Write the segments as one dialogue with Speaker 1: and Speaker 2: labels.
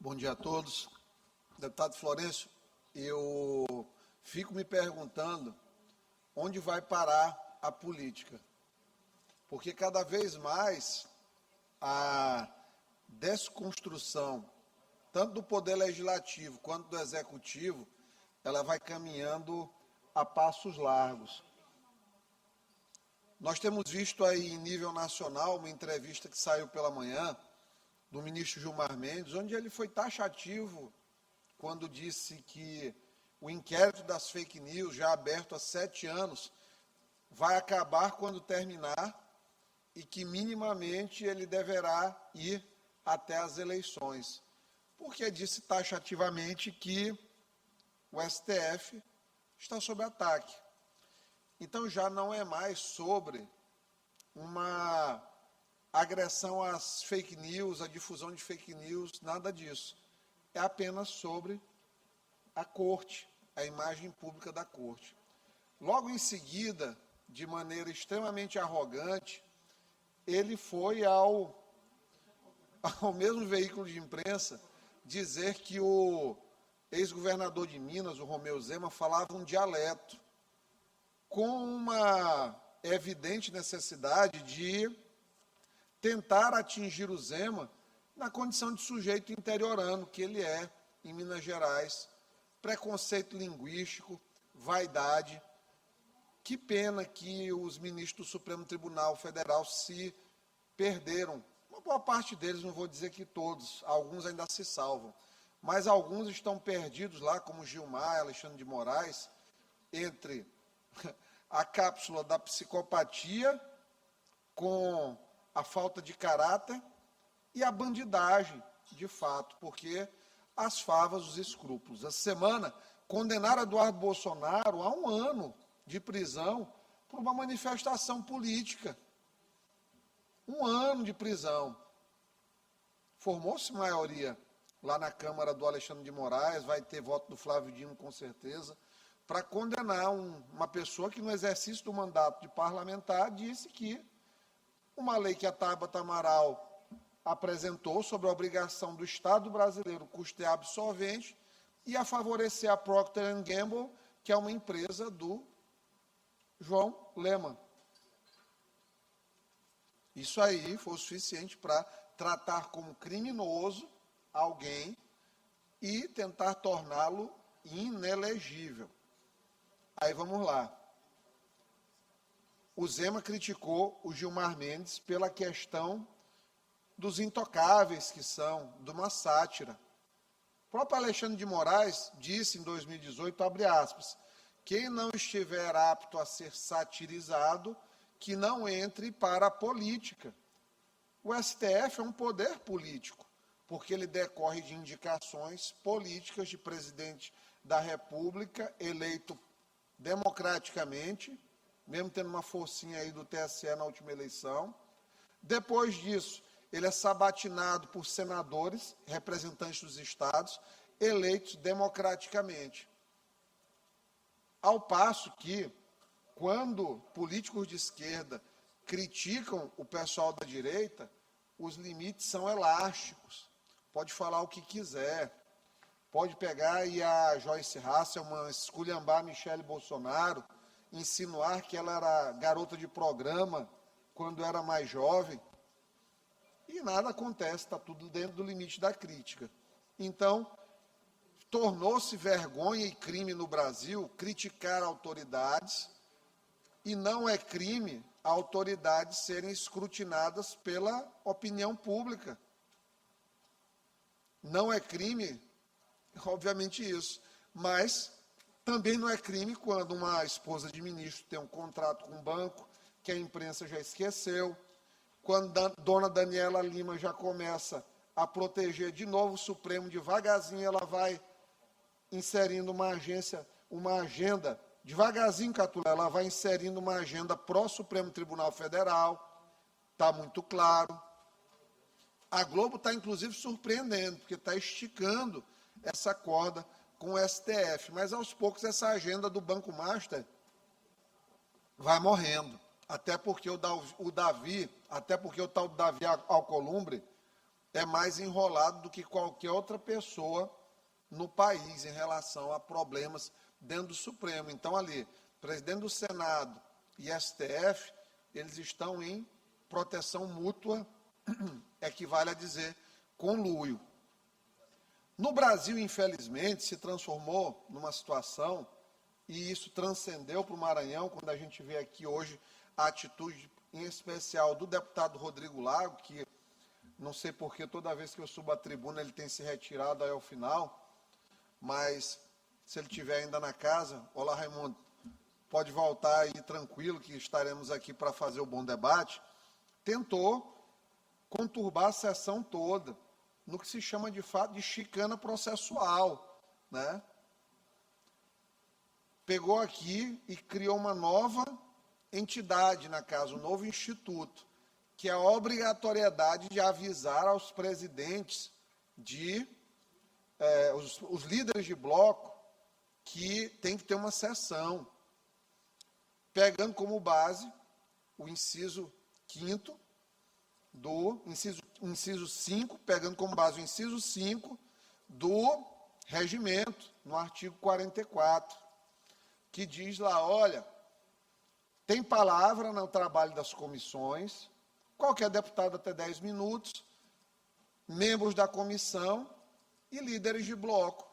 Speaker 1: Bom dia a todos. Deputado Florencio, eu fico me perguntando onde vai parar a política. Porque cada vez mais a desconstrução, tanto do poder legislativo quanto do executivo, ela vai caminhando a passos largos. Nós temos visto aí em nível nacional uma entrevista que saiu pela manhã do ministro Gilmar Mendes, onde ele foi taxativo quando disse que o inquérito das fake news, já aberto há 7 anos, vai acabar quando terminar e que minimamente ele deverá ir até as eleições. Porque disse taxativamente que o STF está sob ataque. Então já não é mais sobre uma agressão às fake news, a difusão de fake news, nada disso. É apenas sobre a corte, a imagem pública da corte. Logo em seguida, de maneira extremamente arrogante, ele foi ao mesmo veículo de imprensa dizer que o ex-governador de Minas, o Romeu Zema, falava um dialeto, com uma evidente necessidade de tentar atingir o Zema na condição de sujeito interiorano, que ele é, em Minas Gerais, preconceito linguístico, vaidade. Que pena que os ministros do Supremo Tribunal Federal se perderam. Uma boa parte deles, não vou dizer que todos, alguns ainda se salvam, mas alguns estão perdidos lá, como Gilmar, Alexandre de Moraes, entre a cápsula da psicopatia com a falta de caráter e a bandidagem, de fato, porque as favas, os escrúpulos. Essa semana, condenaram Eduardo Bolsonaro a 1 ano de prisão por uma manifestação política. 1 ano de prisão. Formou-se maioria lá na Câmara do Alexandre de Moraes, vai ter voto do Flávio Dino, com certeza, para condenar uma pessoa que, no exercício do mandato de parlamentar, disse que uma lei que a Tabata Amaral apresentou sobre a obrigação do Estado brasileiro custear absolvente ia favorecer a Procter & Gamble, que é uma empresa do João Lehmann. Isso aí foi o suficiente para tratar como criminoso alguém e tentar torná-lo inelegível. Aí vamos lá. O Zema criticou o Gilmar Mendes pela questão dos intocáveis que são, de uma sátira. O próprio Alexandre de Moraes disse em 2018, abre aspas, quem não estiver apto a ser satirizado, que não entre para a política. O STF é um poder político, porque ele decorre de indicações políticas de presidente da República, eleito democraticamente, mesmo tendo uma forcinha aí do TSE na última eleição. Depois disso, ele é sabatinado por senadores, representantes dos estados, eleitos democraticamente. Ao passo que, quando políticos de esquerda criticam o pessoal da direita, os limites são elásticos. Pode falar o que quiser. Pode pegar e a Joyce Hasselmann esculhambar a Michele Bolsonaro, insinuar que ela era garota de programa quando era mais jovem, e nada acontece, está tudo dentro do limite da crítica. Então, tornou-se vergonha e crime no Brasil criticar autoridades, e não é crime autoridades serem escrutinadas pela opinião pública. Não é crime, obviamente isso, mas também não é crime quando uma esposa de ministro tem um contrato com um banco que a imprensa já esqueceu, quando a dona Daniela Lima já começa a proteger de novo o Supremo, devagarzinho ela vai inserindo uma agenda, devagarzinho, Catulé, ela vai inserindo uma agenda pró-Supremo Tribunal Federal, está muito claro. A Globo está, inclusive, surpreendendo, porque está esticando essa corda com o STF, mas aos poucos essa agenda do Banco Master vai morrendo, até porque o tal Davi Alcolumbre é mais enrolado do que qualquer outra pessoa no país em relação a problemas dentro do Supremo. Então, ali, presidente do Senado e STF, eles estão em proteção mútua, equivale a dizer conluio. No Brasil, infelizmente, se transformou numa situação, e isso transcendeu para o Maranhão, quando a gente vê aqui hoje a atitude, em especial, do deputado Rodrigo Lago, que não sei porque toda vez que eu subo à tribuna ele tem se retirado aí ao final, mas se ele estiver ainda na casa, olá Raimundo, pode voltar aí tranquilo, que estaremos aqui para fazer o bom debate, tentou conturbar a sessão toda, no que se chama de fato de chicana processual, né? Pegou aqui e criou uma nova entidade na casa, um novo instituto, que é a obrigatoriedade de avisar aos presidentes os líderes de bloco, que tem que ter uma sessão, pegando como base o inciso 5º do inciso 5, pegando como base o inciso 5 do regimento, no artigo 44, que diz lá, olha, tem palavra no trabalho das comissões, qualquer deputado até 10 minutos, membros da comissão e líderes de bloco.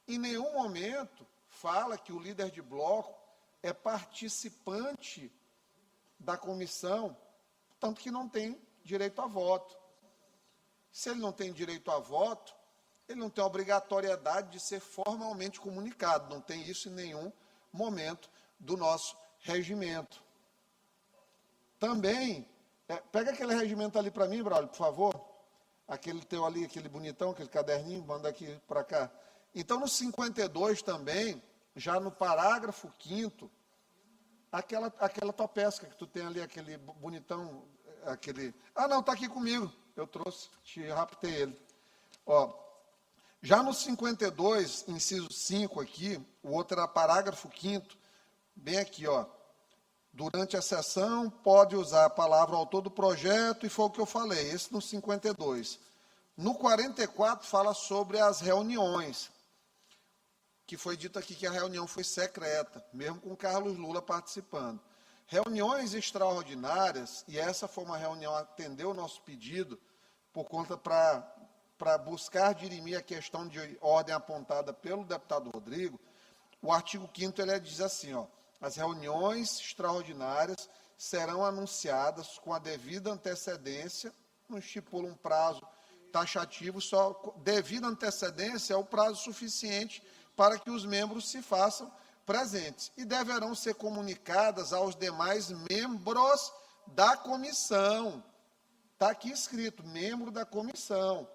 Speaker 1: Em nenhum momento fala que o líder de bloco é participante da comissão, tanto que não tem direito a voto. Se ele não tem direito a voto, ele não tem obrigatoriedade de ser formalmente comunicado, não tem isso em nenhum momento do nosso regimento. Também, pega aquele regimento ali para mim, Braulio, por favor, aquele teu ali, aquele bonitão, aquele caderninho, manda aqui para cá. Então, no 52 também, já no parágrafo 5º, aquela tua pesca que tu tem ali, aquele bonitão, aquele... Ah, não, está aqui comigo, eu trouxe, te raptei ele. Ó, já no 52, inciso 5 aqui, o outro era parágrafo 5º, bem aqui, ó. Durante a sessão, pode usar a palavra autor do projeto, e foi o que eu falei, esse no 52. No 44, fala sobre as reuniões, que foi dito aqui que a reunião foi secreta, mesmo com Carlos Lula participando. Reuniões extraordinárias, e essa foi uma reunião, atendeu o nosso pedido, por conta para buscar dirimir a questão de ordem apontada pelo deputado Rodrigo, o artigo 5º ele diz assim, ó, as reuniões extraordinárias serão anunciadas com a devida antecedência, não estipula um prazo taxativo, só devida antecedência é o prazo suficiente para que os membros se façam presentes e deverão ser comunicadas aos demais membros da comissão. Está aqui escrito, membro da comissão.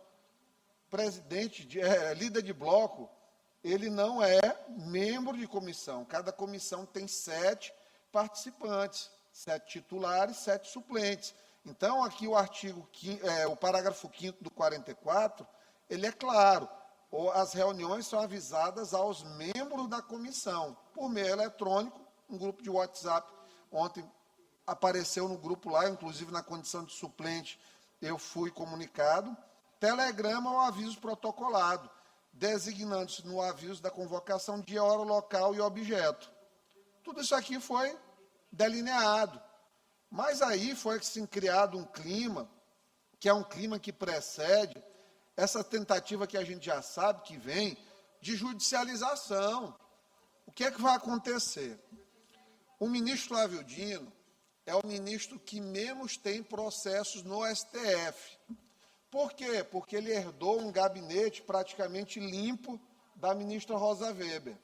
Speaker 1: Presidente, líder de bloco, ele não é membro de comissão. Cada comissão tem 7 participantes, 7 titulares, 7 suplentes. Então, aqui o parágrafo 5º do 44, ele é claro, as reuniões são avisadas aos membros da comissão, por meio eletrônico, um grupo de WhatsApp, ontem apareceu no grupo lá, inclusive na condição de suplente, eu fui comunicado, telegrama ou aviso protocolado, designando-se no aviso da convocação dia, hora, local e objeto. Tudo isso aqui foi delineado. Mas aí foi assim, criado um clima, que é um clima que precede essa tentativa que a gente já sabe que vem, de judicialização. O que é que vai acontecer? O ministro Flávio Dino é o ministro que menos tem processos no STF. Por quê? Porque ele herdou um gabinete praticamente limpo da ministra Rosa Weber.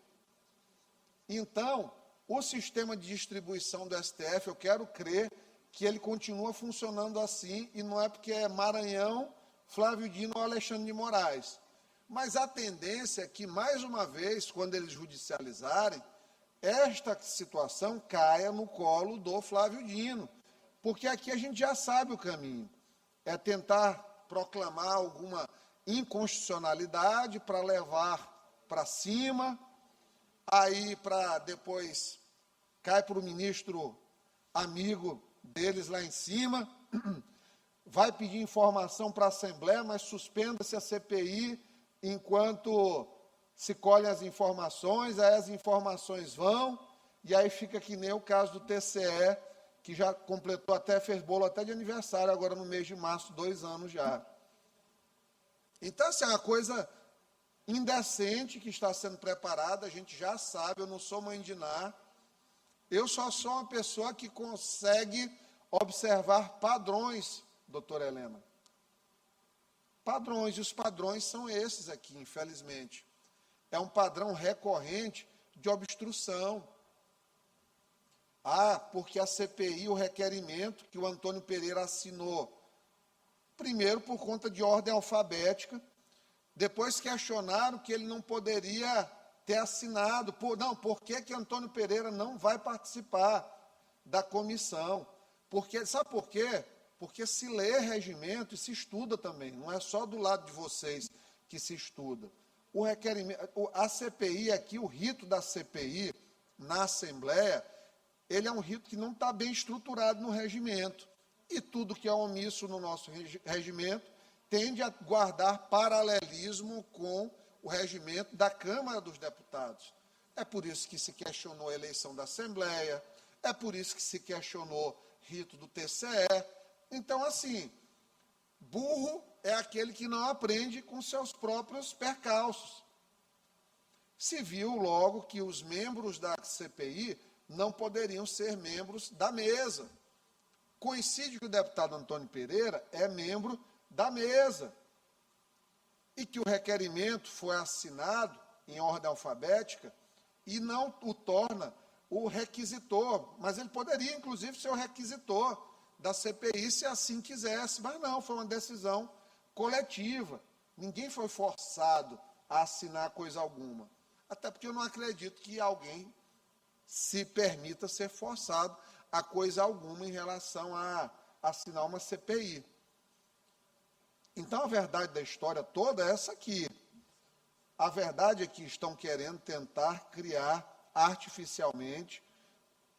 Speaker 1: Então, o sistema de distribuição do STF, eu quero crer que ele continua funcionando assim, e não é porque é Maranhão, Flávio Dino ou Alexandre de Moraes. Mas a tendência é que, mais uma vez, quando eles judicializarem, esta situação caia no colo do Flávio Dino, porque aqui a gente já sabe o caminho. É tentar proclamar alguma inconstitucionalidade para levar para cima, aí para depois cai para o ministro amigo deles lá em cima, vai pedir informação para a Assembleia, mas suspenda-se a CPI enquanto se colhem as informações, aí as informações vão, e aí fica que nem o caso do TCE, que já completou até, fez bolo até de aniversário, agora no mês de março, 2 anos já. Então, assim, é uma coisa indecente que está sendo preparada, a gente já sabe, eu não sou mãe de Ná, eu só sou uma pessoa que consegue observar padrões, doutora Helena. Padrões, e os padrões são esses aqui, infelizmente. É um padrão recorrente de obstrução. Porque a CPI, o requerimento que o Antônio Pereira assinou, primeiro por conta de ordem alfabética, depois questionaram que ele não poderia ter assinado. Por que Antônio Pereira não vai participar da comissão? Sabe por quê? Porque se lê regimento e se estuda também, não é só do lado de vocês que se estuda. O requerimento, a CPI aqui, o rito da CPI na Assembleia, ele é um rito que não está bem estruturado no regimento. E tudo que é omisso no nosso regimento tende a guardar paralelismo com o regimento da Câmara dos Deputados. É por isso que se questionou a eleição da Assembleia, é por isso que se questionou rito do TCE. Então, assim, burro é aquele que não aprende com seus próprios percalços. Se viu logo que os membros da CPI não poderiam ser membros da mesa. Coincide que o deputado Antônio Pereira é membro da mesa. E que o requerimento foi assinado em ordem alfabética e não o torna o requisitor. Mas ele poderia, inclusive, ser o requisitor da CPI, se assim quisesse, mas não, foi uma decisão coletiva. Ninguém foi forçado a assinar coisa alguma. Até porque eu não acredito que alguém se permita ser forçado a coisa alguma em relação a assinar uma CPI. Então, a verdade da história toda é essa aqui. A verdade é que estão querendo tentar criar artificialmente,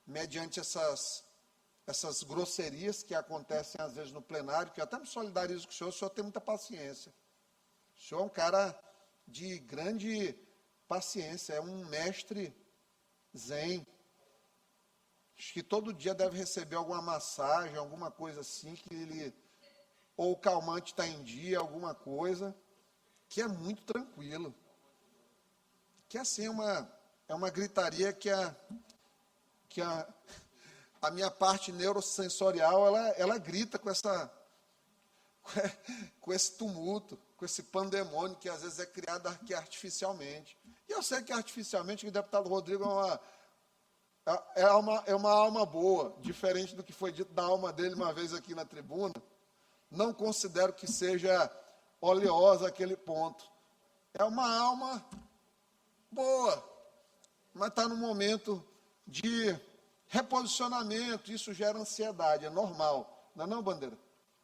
Speaker 1: mediante essas grosserias que acontecem às vezes no plenário, que eu até me solidarizo com o senhor tem muita paciência. O senhor é um cara de grande paciência, é um mestre zen. Acho que todo dia deve receber alguma massagem, alguma coisa assim, que ele, ou o calmante está em dia, alguma coisa, que é muito tranquilo. Que assim, é uma gritaria que a minha parte neurosensorial, ela grita com esse tumulto, com esse pandemônio que às vezes é criado aqui artificialmente. E eu sei que artificialmente o deputado Rodrigo é uma alma boa, diferente do que foi dito da alma dele uma vez aqui na tribuna. Não considero que seja oleosa aquele ponto. É uma alma boa, mas está no momento de reposicionamento, isso gera ansiedade, é normal. Não é não, Bandeira?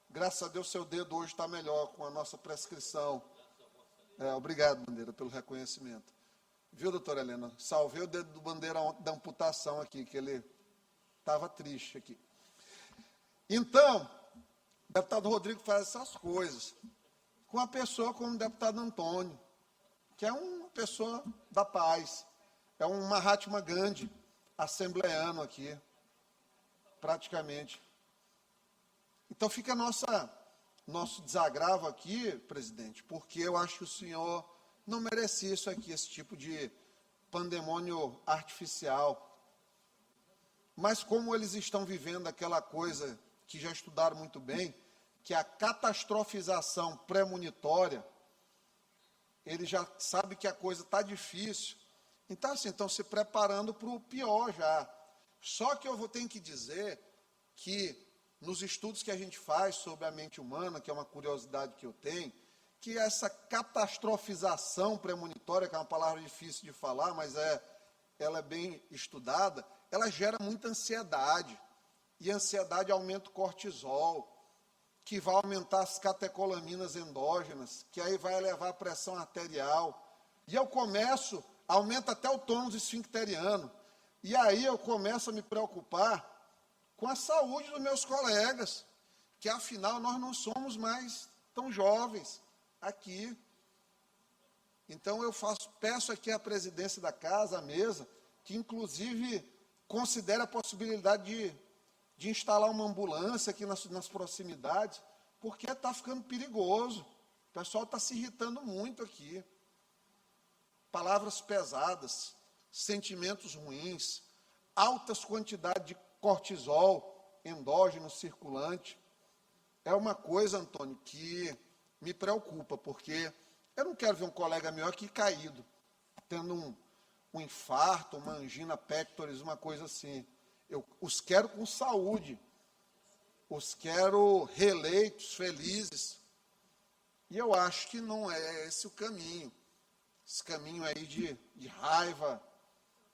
Speaker 1: Graças a Deus, seu dedo hoje está melhor com a nossa prescrição. Obrigado, Bandeira, pelo reconhecimento. Viu, doutora Helena? Salvei o dedo do Bandeira da amputação aqui, que ele estava triste aqui. Então, o deputado Rodrigo faz essas coisas com uma pessoa como o deputado Antônio, que é uma pessoa da paz, é um Mahatma Gandhi, assembleano aqui, praticamente. Então fica nosso desagravo aqui, presidente, porque eu acho que o senhor não merecia isso aqui, esse tipo de pandemônio artificial. Mas como eles estão vivendo aquela coisa que já estudaram muito bem, que é a catastrofização premonitória, ele já sabe que a coisa está difícil. Então, assim, estão se preparando para o pior já. Só que eu tenho que dizer que, nos estudos que a gente faz sobre a mente humana, que é uma curiosidade que eu tenho, que essa catastrofização premonitória, que é uma palavra difícil de falar, mas ela é bem estudada, ela gera muita ansiedade. E a ansiedade aumenta o cortisol, que vai aumentar as catecolaminas endógenas, que aí vai elevar a pressão arterial. E eu aumenta até o tônus esfincteriano. E aí eu começo a me preocupar com a saúde dos meus colegas, que afinal nós não somos mais tão jovens aqui. Então eu peço aqui à presidência da casa, à mesa, que inclusive considere a possibilidade de instalar uma ambulância aqui nas proximidades, porque está ficando perigoso. O pessoal está se irritando muito aqui. Palavras pesadas, sentimentos ruins, altas quantidades de cortisol endógeno circulante. É uma coisa, Antônio, que me preocupa, porque eu não quero ver um colega meu aqui caído, tendo um infarto, uma angina pectoris, uma coisa assim. Eu os quero com saúde, os quero reeleitos, felizes. E eu acho que não é esse o caminho. Esse caminho aí de raiva,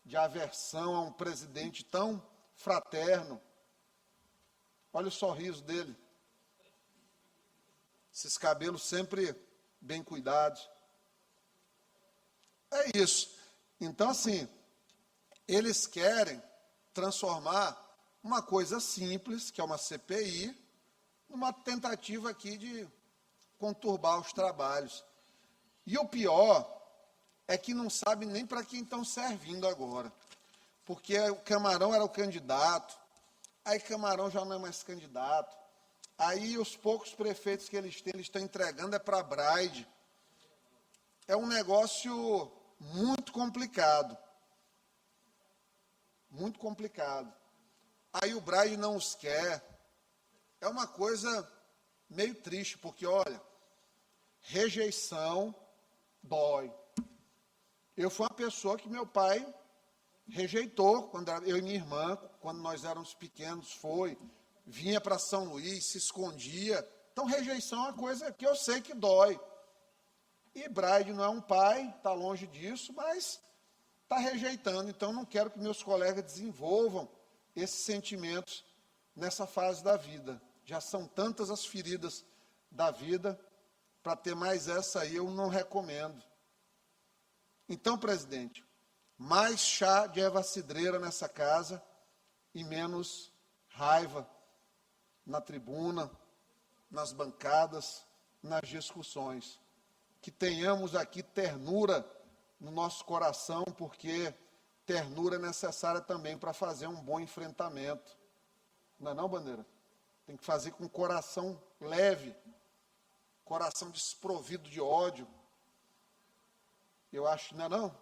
Speaker 1: de aversão a um presidente tão fraterno. Olha o sorriso dele. Esses cabelos sempre bem cuidados. É isso. Então, assim, eles querem transformar uma coisa simples, que é uma CPI, numa tentativa aqui de conturbar os trabalhos. E o pior é que não sabe nem para quem estão servindo agora. Porque o Camarão era o candidato, aí Camarão já não é mais candidato, aí os poucos prefeitos que eles têm, eles estão entregando para a Braide. É um negócio muito complicado. Muito complicado. Aí o Braide não os quer. É uma coisa meio triste, porque, olha, rejeição dói. Eu fui uma pessoa que meu pai rejeitou, quando eu e minha irmã, quando nós éramos pequenos, vinha para São Luís, se escondia. Então, rejeição é uma coisa que eu sei que dói. E Braide não é um pai, está longe disso, mas está rejeitando. Então, não quero que meus colegas desenvolvam esses sentimentos nessa fase da vida. Já são tantas as feridas da vida, para ter mais essa aí eu não recomendo. Então, presidente, mais chá de erva cidreira nessa casa e menos raiva na tribuna, nas bancadas, nas discussões. Que tenhamos aqui ternura no nosso coração, porque ternura é necessária também para fazer um bom enfrentamento. Não é não, Bandeira? Tem que fazer com coração leve, coração desprovido de ódio. Eu acho, não é não,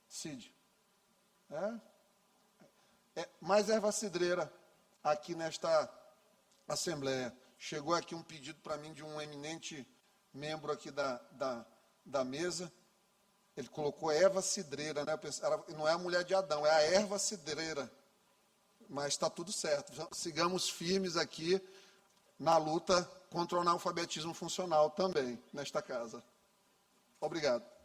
Speaker 1: Cid? Mais erva cidreira aqui nesta Assembleia. Chegou aqui um pedido para mim de um eminente membro aqui da mesa. Ele colocou erva cidreira, né? Não é a mulher de Adão, é a erva cidreira. Mas está tudo certo. Sigamos firmes aqui na luta contra o analfabetismo funcional também, nesta casa. Obrigado.